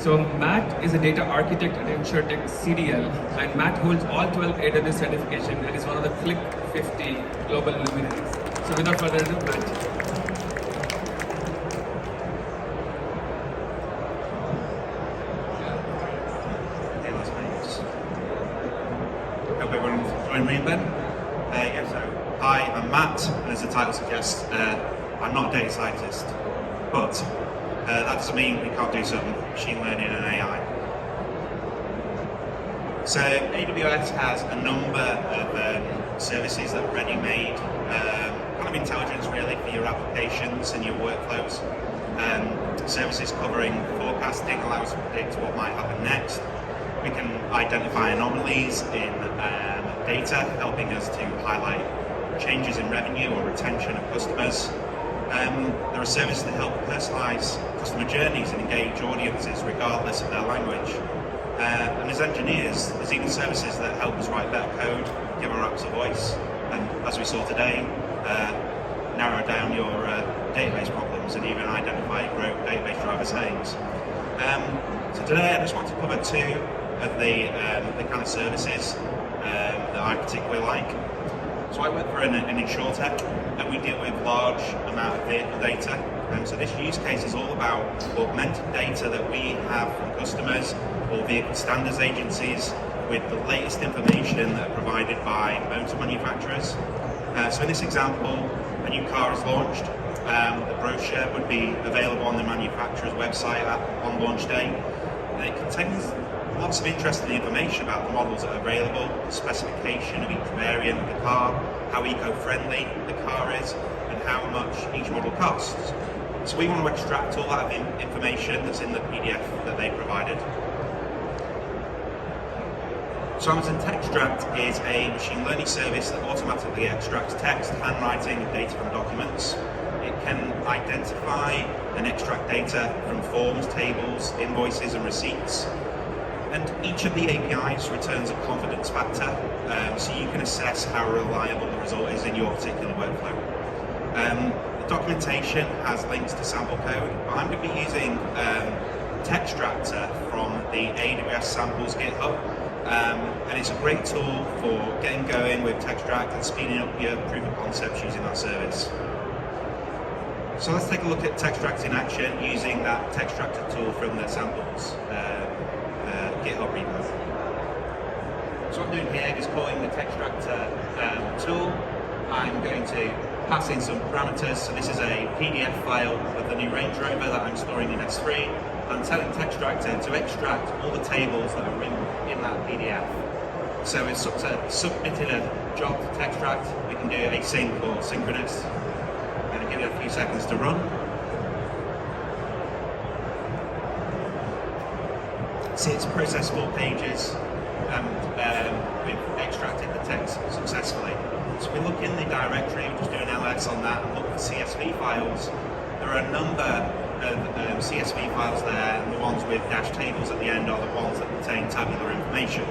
So Matt is a data architect at InsurTech CDL, and Matt holds all 12 AWS certification and is one of the Click 50 global luminaries. So without further ado, Matt. Hope everyone's enjoying reinvent. Hi, I'm Matt, and as the title suggests, I'm not a data scientist, but that doesn't mean we can't do some machine learning and AI. So AWS has a number of services that are ready-made, kind of intelligence really for your applications and your workflows. Services covering forecasting allow us to predict what might happen next. We can identify anomalies in data, helping us to highlight changes in revenue or retention of customers. There are services that help personalise customer journeys and engage audiences regardless of their language. And as engineers, there's even services that help us write better code, give our apps a voice, and as we saw today, narrow down your database problems and even identify your database driver settings. So today I just want to cover two of the kind of services that I particularly like. So I work for an insurtech, and we deal with large amount of vehicle data. So this use case is all about augmented data that we have from customers or vehicle standards agencies with the latest information that are provided by motor manufacturers. So in this example, a new car is launched. The brochure would be available on the manufacturer's website on launch day. And it contains lots of interesting information about the models that are available, the specification of each variant of the car, how eco-friendly the car is, and how much each model costs. So we want to extract all that information that's in the PDF that they provided. So Amazon Textract is a machine learning service that automatically extracts text, handwriting, and data from documents. It can identify and extract data from forms, tables, invoices, and receipts. And each of the APIs returns a confidence factor, so you can assess how reliable the result is in your particular workflow. The documentation has links to sample code, but I'm going to be using Textractor from the AWS Samples GitHub, and it's a great tool for getting going with Textract and speeding up your proof of concepts using that service. So let's take a look at Textract in action using that Textractor tool from the Samples GitHub repo. So what I'm doing here is calling the Textractor tool. I'm going to pass in some parameters. So this is a PDF file of the new Range Rover that I'm storing in S3. I'm telling Textractor to extract all the tables that are in that PDF. So it's submitted a job to Textract. We can do async or synchronous. I'm going to give it a few seconds to run. See, it's processed 4 pages and we've extracted the text successfully. So we look in the directory, we just do an ls on that and look at CSV files. There are a number of CSV files there, and the ones with dash tables at the end are the ones that contain tabular information.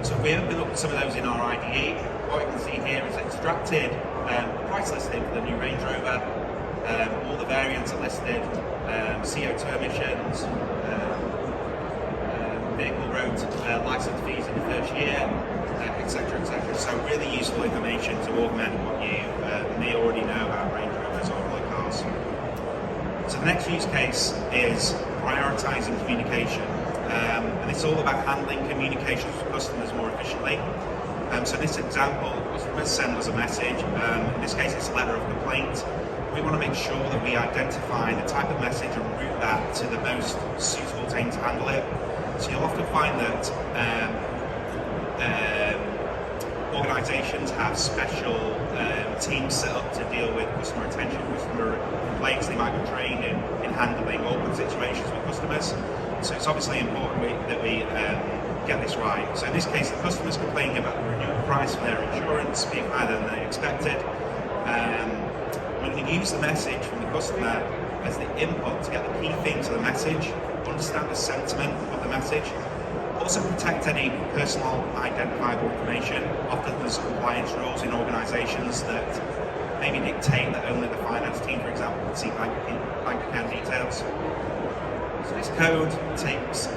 So if we open up some of those in our IDE, what we can see here is extracted price listing for the new Range Rover, all the variants are listed, CO2 emissions, vehicle road license fees in the first year, etc., etc. So really useful information to augment what you may already know about Range Rovers or other cars. So the next use case is prioritising communication, and it's all about handling communications with customers more efficiently. So in this example, customers send us a message. In this case, it's a letter of complaint. We want to make sure that we identify the type of message and route that to the most suitable team to handle it. So you'll often find that organisations have special teams set up to deal with customer retention, customer complaints. They might be trained in handling awkward situations with customers. So it's obviously important that we get this right. So in this case, the customer's complaining about the renewal price for their insurance being higher than they expected. We can use the message from the customer as the input to get the key themes of the message, understand the sentiment of the message, also protect any personal identifiable information. Often there's compliance rules in organisations that maybe dictate that only the finance team, for example, can see bank account details. So this code takes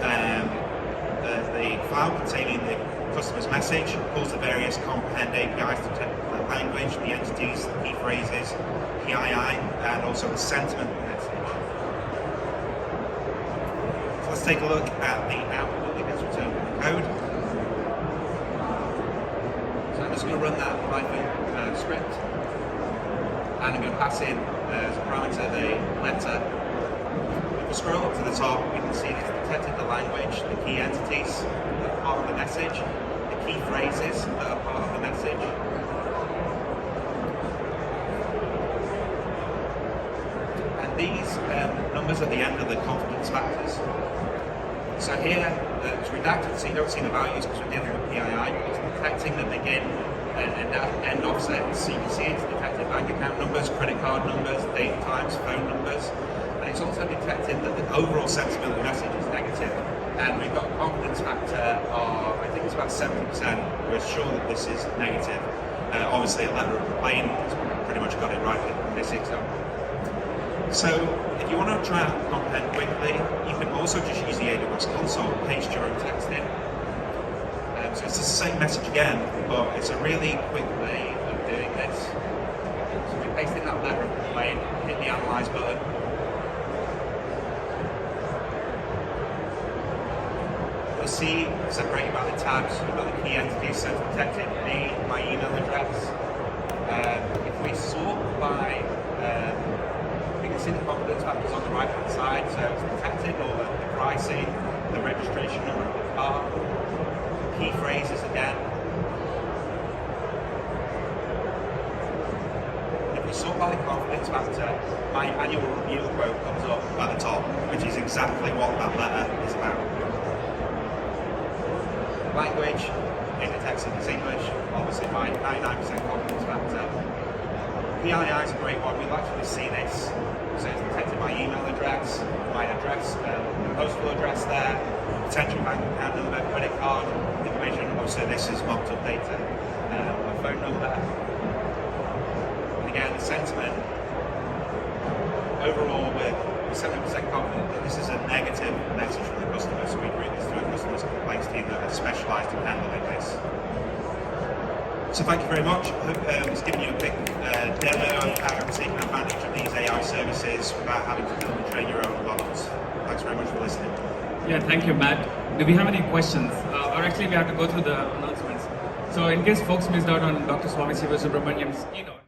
the file containing the customer's message, pulls the various comprehend APIs to detect the language, the entities, the key phrases, PII, and also the sentiment message. So let's take a look at the output that gets returned from the code. So I'm just going to run that Python script, and I'm going to pass in as a parameter the letter. If we scroll up to the top, we can see it's detected the language, the key entities that are part of the message, the key phrases that are part of the message. And these numbers at the end are the confidence factors. So here, it's redacted, so you don't see the values because we're dealing with PII. It's detecting the begin and end offsets. So you can see it's detected bank account numbers, credit card numbers, date times, phone numbers. And it's also detected that the overall sentiment of the message is negative. And we've got a confidence factor of, I think it's about 70%. We're sure that this is negative. Obviously, a letter of complaint has pretty much got it right in this example. So, if you want to try out Comprehend quickly, you can also just use the AWS console, paste your own text in. So it's the same message again, but it's a really quick way of doing this. So we paste in that letter of complaint, hit the Analyze button. You'll see separated by the tabs, we've got the key entities, so it's detected me, my email address. If we sort by you can see the confidence factors on the right hand side, so it's detected all the pricing, the registration number of the car, key phrases again. And if we sort by the confidence factor, my annual review quote comes up at the top, which is exactly what that letter is about. Language, it detects it as English, obviously my 99% confidence factor. PII is a great one, we'll actually see this. So it's detected my email address, my address, postal address there, potential bank account number, credit card information, also this is mocked up data, my phone number. And again, the sentiment, overall we're 70% confident that this is a negative message from the customer, so we route this through a customer's complaints team that are specialised in handling this. So thank you very much. I hope it's given you a quick demo of how you're taking advantage of these AI services without having to build and train your own models. Thanks very much for listening. Yeah, thank you, Matt. Do we have any questions? Or actually, we have to go through the announcements. So in case folks missed out on Dr. Swami Siva Subramanian's keynote,